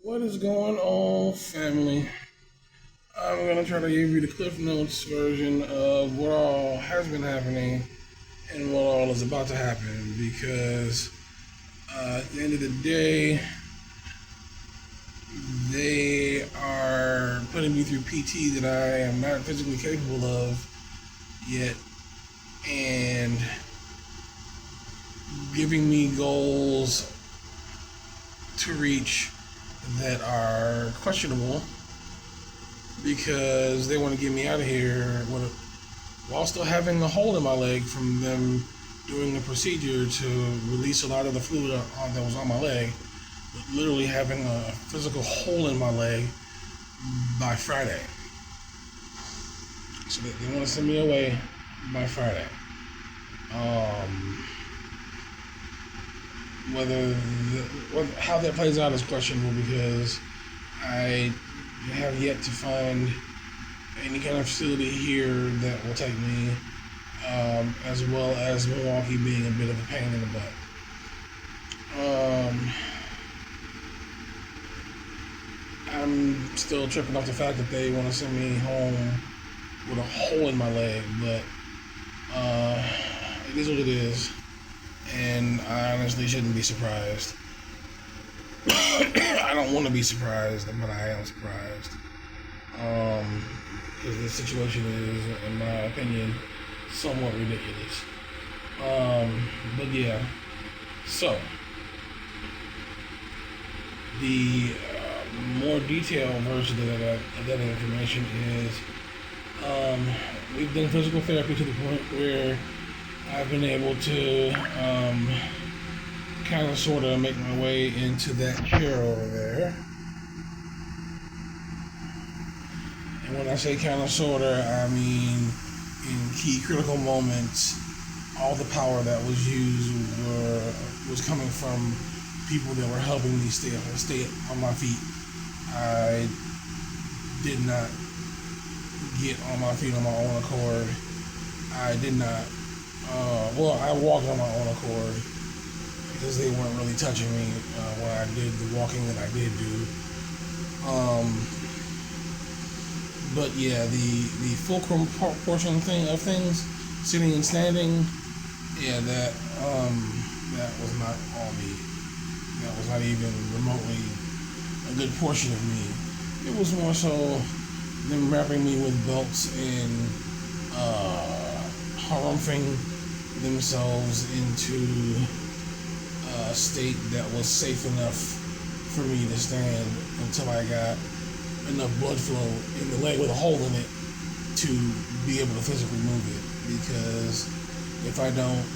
What is going on, family? I'm gonna try to give you the Cliff Notes version of what all has been happening and what all is about to happen because at the end of the day, they are putting me through PT that I am not physically capable of yet and giving me goals to reach that are questionable because they want to get me out of here while still having a hole in my leg from them doing a procedure to release a lot of the fluid that was on my leg, literally having a physical hole in my leg by Friday. So they want to send me away by Friday. Um, how that plays out is questionable because I have yet to find any kind of facility here that will take me, as well as Milwaukee being a bit of a pain in the butt. I'm still tripping off the fact that they want to send me home with a hole in my leg, but it is what it is, and I honestly shouldn't be surprised. I don't want to be surprised, but I am surprised. Because this situation is, in my opinion, somewhat ridiculous. But yeah, so the more detailed version of that information is we've done physical therapy to the point where I've been able to kind of sort of make my way into that chair over there. And when I say kind of sort of, I mean in key critical moments, all the power that was used was coming from people that were helping me stay on my feet. I did not get on my feet on my own accord. I did not. I walked on my own accord because they weren't really touching me when I did the walking that I did do. But yeah, the fulcrum portion of things, sitting and standing, yeah, that was not all me. That was not even remotely a good portion of me. It was more so them wrapping me with belts and harumphing themselves into a state that was safe enough for me to stand until I got enough blood flow in the leg with a hole in it to be able to physically move it. Because if I don't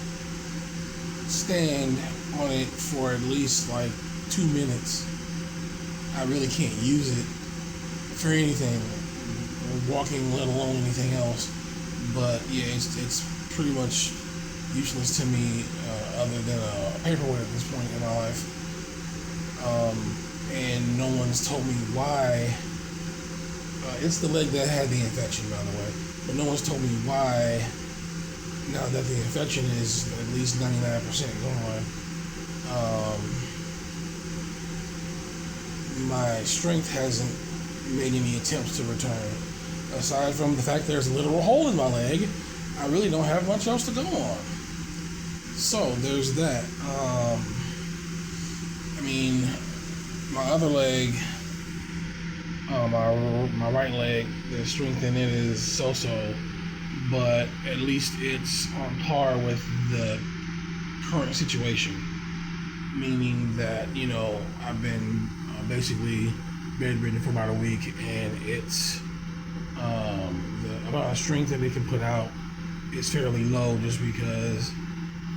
stand on it for at least like 2 minutes, I really can't use it for anything, walking, let alone anything else. But yeah, it's pretty much useless to me, other than a paperweight at this point in my life. And no one's told me why. It's the leg that had the infection, by the way. But no one's told me why, now that the infection is at least 99% gone, my strength hasn't made any attempts to return. Aside from the fact there's a literal hole in my leg, I really don't have much else to go on. So there's that. My other leg, my right leg, the strength in it is so-so, but at least it's on par with the current situation. Meaning that, I've been basically bedridden for about a week, and it's the amount of strength that it can put out is fairly low just because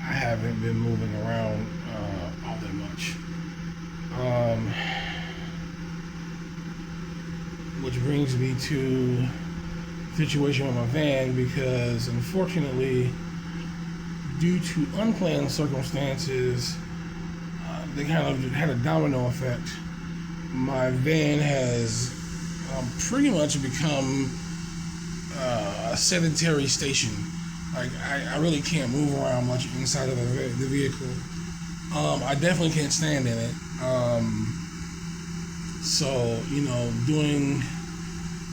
I haven't been moving around all that much. Which brings me to the situation with my van, because unfortunately, due to unplanned circumstances, they kind of had a domino effect. My van has pretty much become a sedentary station. Like, I really can't move around much inside of the vehicle. I definitely can't stand in it. So, doing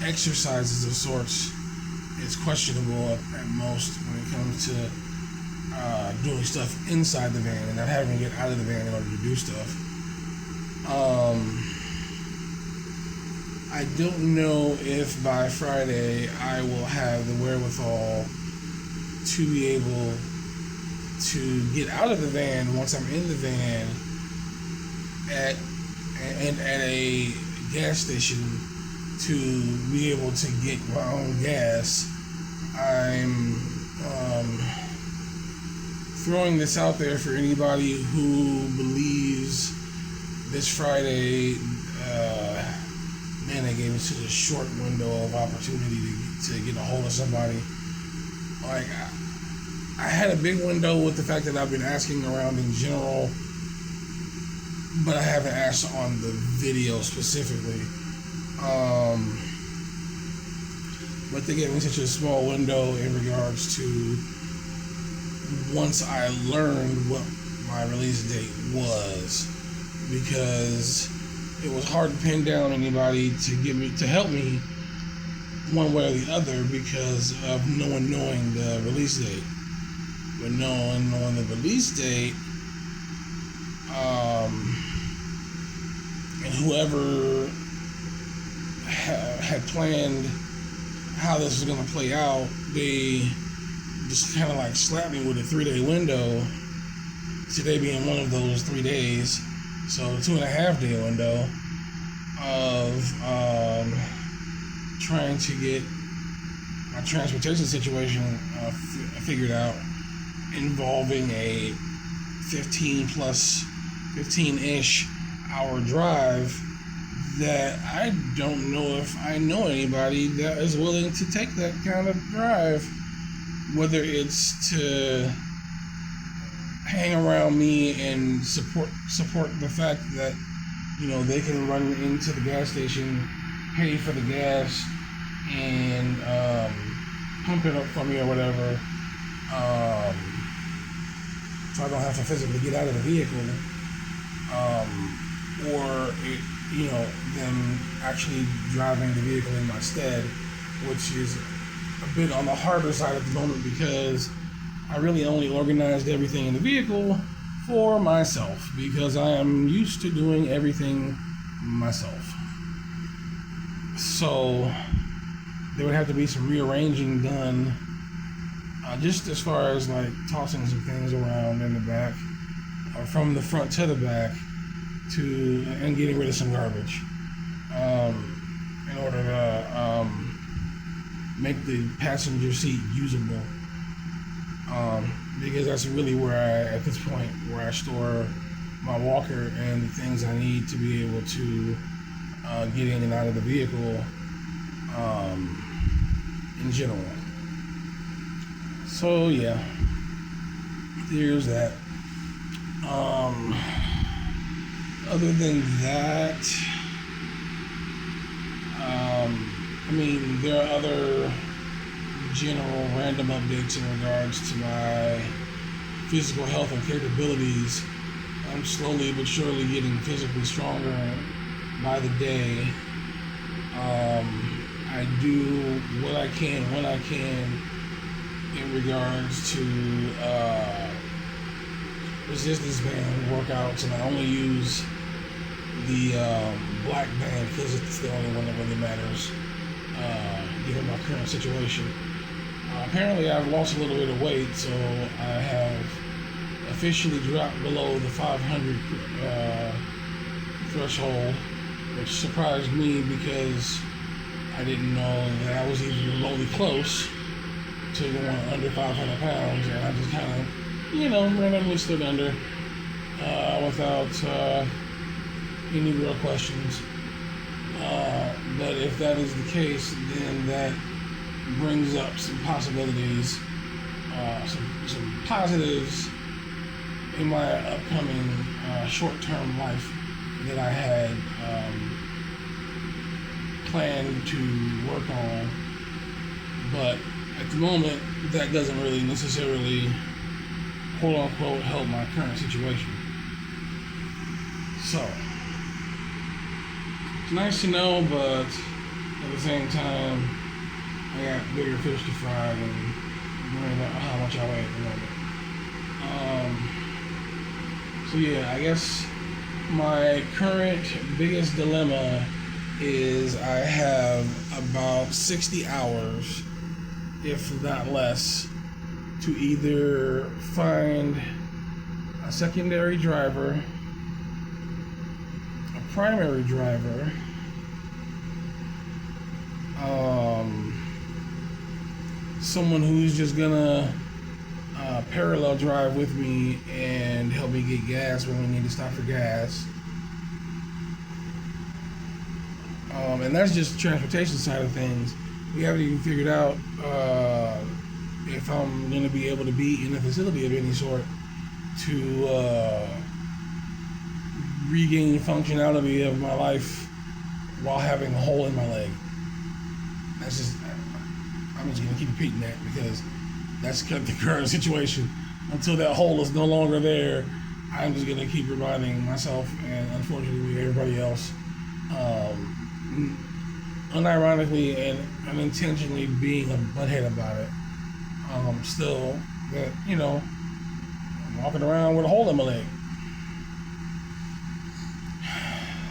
exercises of sorts is questionable at most when it comes to doing stuff inside the van and not having to get out of the van in order to do stuff. I don't know if by Friday I will have the wherewithal to be able to get out of the van once I'm in the van at a gas station to be able to get my own gas. I'm throwing this out there for anybody who believes this Friday, they gave us such a short window of opportunity to get a hold of somebody. Like, I had a big window with the fact that I've been asking around in general, but I haven't asked on the video specifically. But they gave me such a small window in regards to once I learned what my release date was, because it was hard to pin down anybody to help me one way or the other because of no one knowing the release date. But no one knowing the release date, and whoever had planned how this was going to play out, they just kind of like slapped me with a 3-day window, today being one of those 3 days. So 2.5-day window of trying to get my transportation situation figured out, involving a 15-ish hour drive that I don't know if I know anybody that is willing to take that kind of drive, whether it's to hang around me and support the fact that they can run into the gas station, pay for the gas, and pump it up for me or whatever, so I don't have to physically get out of the vehicle, or them actually driving the vehicle in my stead, which is a bit on the harder side at the moment because I really only organized everything in the vehicle for myself because I am used to doing everything myself. So there would have to be some rearranging done, just as far as like tossing some things around in the back, or from the front to the back, and getting rid of some garbage, in order to make the passenger seat usable. Because that's really at this point, where I store my walker and the things I need to be able to get in and out of the vehicle, in general. So yeah, there's that. Other than that, there are other general random updates in regards to my physical health and capabilities. I'm slowly but surely getting physically stronger by the day. I do what I can when I can in regards to resistance band workouts, and I only use the black band because it's the only one that really matters, given my current situation. Apparently I've lost a little bit of weight, so I have officially dropped below the 500 threshold, which surprised me because I didn't know that I was even remotely close to going under 500 pounds, and I just kind of, randomly stood under without any real questions. But if that is the case, then that brings up some possibilities, some positives in my upcoming short-term life that I had planned to work on. But at the moment, that doesn't really necessarily, quote-unquote, help my current situation. So nice to know, but at the same time, I got bigger fish to fry than worrying about how much I weigh at the moment. So yeah, I guess my current biggest dilemma is I have about 60 hours, if not less, to either find a secondary driver, a primary driver, someone who's just gonna parallel drive with me and help me get gas when we need to stop for gas. And that's just the transportation side of things. We haven't even figured out if I'm going to be able to be in a facility of any sort to regain functionality of my life while having a hole in my leg. That's just, I'm just going to keep repeating that because that's the current situation. Until that hole is no longer there, I'm just going to keep reminding myself and unfortunately everybody else, unironically and unintentionally being a butthead about it. Still, that, you know, I'm walking around with a hole in my leg.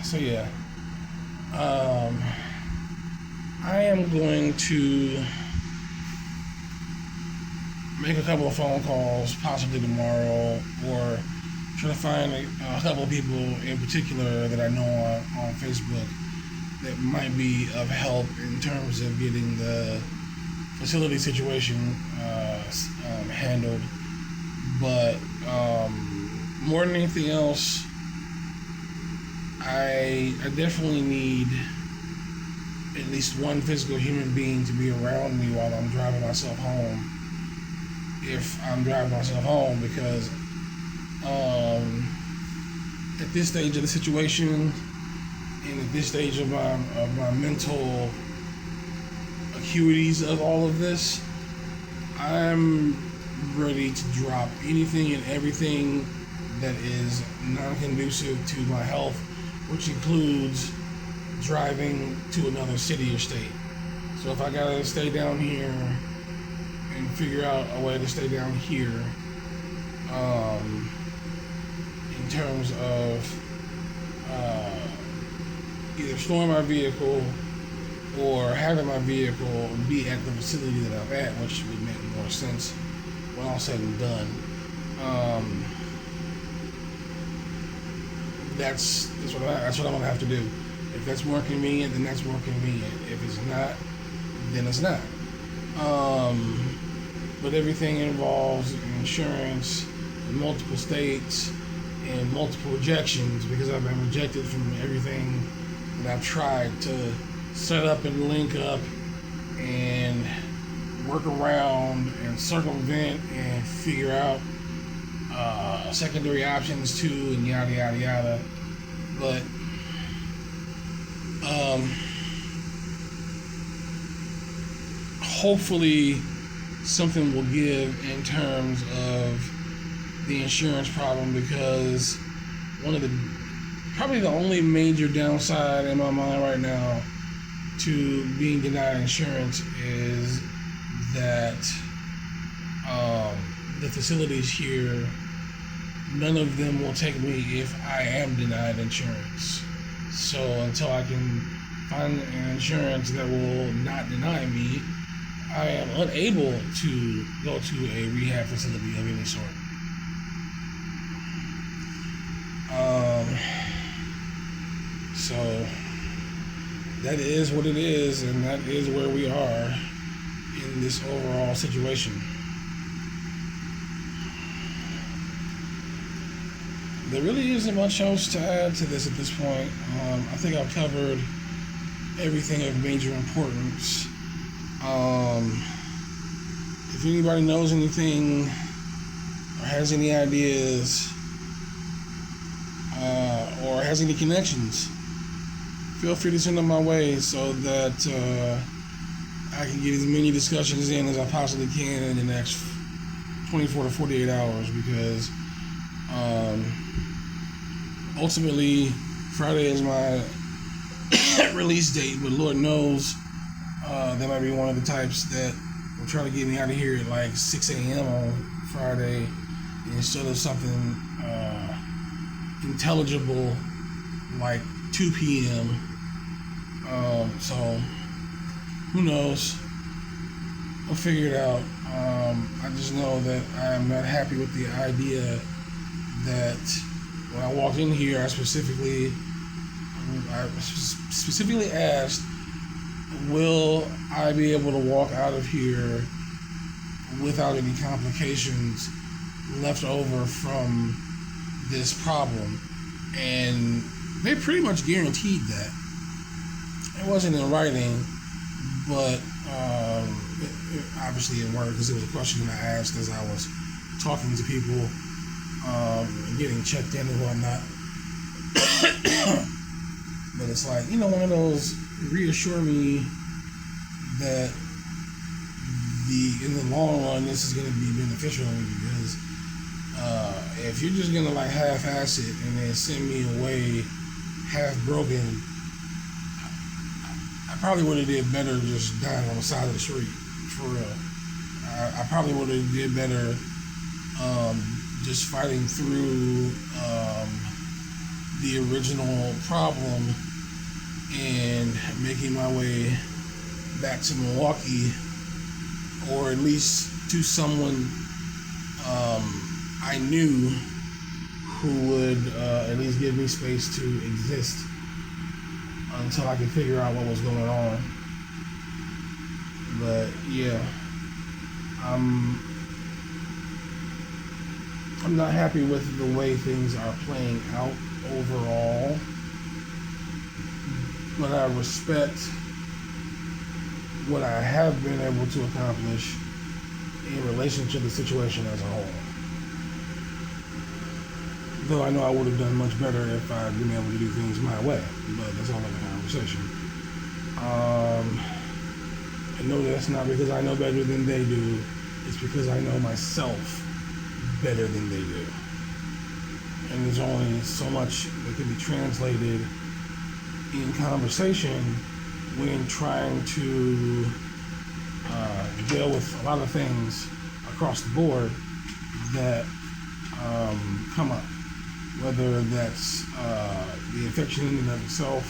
So yeah, I am going to make a couple of phone calls, possibly tomorrow, or try to find a couple of people in particular that I know on Facebook that might be of help in terms of getting the facility situation handled. But more than anything else, I definitely need at least one physical human being to be around me while I'm driving myself home. If I'm driving myself home, because at this stage of the situation and at this stage of my mental acuities of all of this, I'm ready to drop anything and everything that is non-conducive to my health, which includes driving to another city or state. So if I gotta stay down here and figure out a way to stay down here, in terms of either storing my vehicle or having my vehicle be at the facility that I'm at, which would make more sense when all said and done. That's what I'm gonna have to do. If that's more convenient, then that's more convenient. If it's not, then it's not. But everything involves insurance in multiple states and multiple rejections, because I've been rejected from everything that I've tried to set up and link up and work around and circumvent and figure out secondary options too, and yada yada yada. But hopefully something will give in terms of the insurance problem, because probably the only major downside in my mind right now to being denied insurance is that the facilities here, none of them will take me if I am denied insurance. So until I can find an insurance that will not deny me, I am unable to go to a rehab facility of any sort. So that is what it is, and that is where we are in this overall situation. There really isn't much else to add to this at this point. I think I've covered everything of major importance. If anybody knows anything or has any ideas or has any connections, feel free to send them my way so that I can get as many discussions in as I possibly can in the next 24 to 48 hours, because ultimately Friday is my release date, but Lord knows they might be one of the types that will try to get me out of here at like 6 a.m. on Friday instead of something intelligible like 2 p.m. So who knows? I'll figure it out. I just know that I am not happy with the idea that when I walked in here, I specifically asked, will I be able to walk out of here without any complications left over from this problem? And they pretty much guaranteed that. It wasn't in writing, but obviously in word, because it was a question that I asked as I was talking to people, getting checked in and whatnot. But it's like, one of those, reassure me that in the long run this is going to be beneficial to me, because if you're just going to like half-ass it and then send me away half broken, I probably would have did better just dying on the side of the street, for real. I probably would have did better just fighting through the original problem and making my way back to Milwaukee, or at least to someone I knew who would at least give me space to exist until I could figure out what was going on. But yeah, I'm not happy with the way things are playing out overall, but I respect what I have been able to accomplish in relation to the situation as a whole. Though I know I would have done much better if I'd been able to do things my way, but that's all in the conversation. I know that's not because I know better than they do, it's because I know myself better than they do. And there's only so much that can be translated in conversation when trying to deal with a lot of things across the board that come up. Whether that's the infection in and of itself,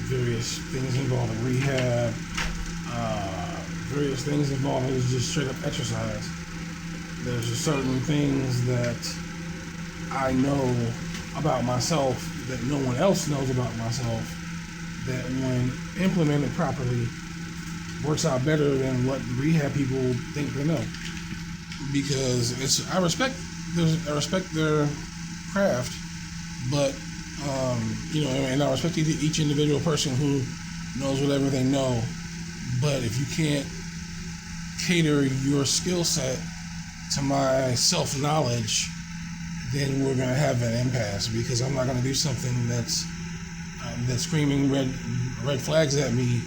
various things involving rehab, various things involving just straight up exercise. There's just certain things that I know about myself that no one else knows about myself, that when implemented properly works out better than what rehab people think they know. Because I respect their craft, but and I respect each individual person who knows whatever they know. But if you can't cater your skill set to my self-knowledge, then we're going to have an impasse, because I'm not going to do something that's screaming red flags at me.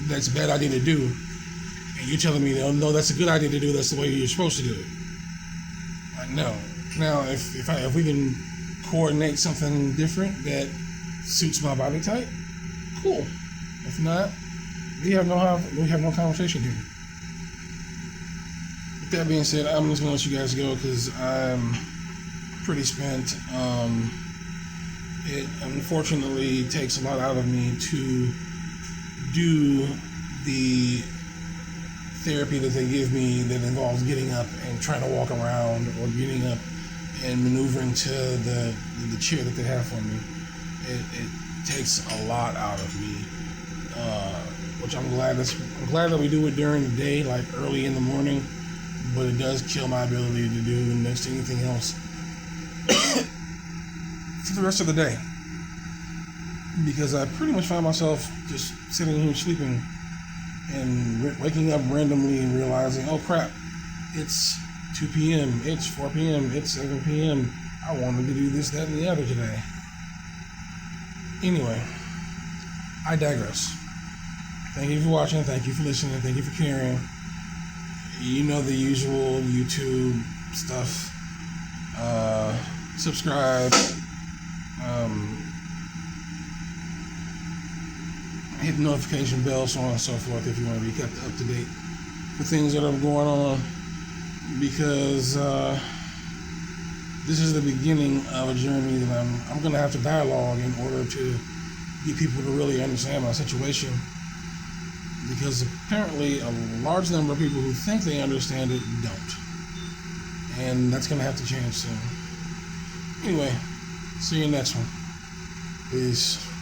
That's a bad idea to do, and you're telling me, no, that's a good idea to do. That's the way you're supposed to do it. No. Now, if we can coordinate something different that suits my body type, cool. If not, we have no conversation here. With that being said, I'm just gonna let you guys go because I'm pretty spent. It unfortunately takes a lot out of me to do the therapy that they give me that involves getting up and trying to walk around, or getting up and maneuvering to the chair that they have for me. It takes a lot out of me, which I'm glad that we do it during the day, like early in the morning, but it does kill my ability to do next to anything else for the rest of the day, because I pretty much find myself just sitting here sleeping and waking up randomly and realizing, oh crap, it's 2 p.m., it's 4 p.m., it's 7 p.m. I wanted to do this, that, and the other today. Anyway, I digress. Thank you for watching, thank you for listening, thank you for caring. You know the usual YouTube stuff. Subscribe, Hit the notification bell, so on and so forth, if you want to be kept up to date with things that are going on, because this is the beginning of a journey that I'm going to have to dialogue in order to get people to really understand my situation, because apparently a large number of people who think they understand it don't, and that's going to have to change soon. Anyway, see you next one. Peace.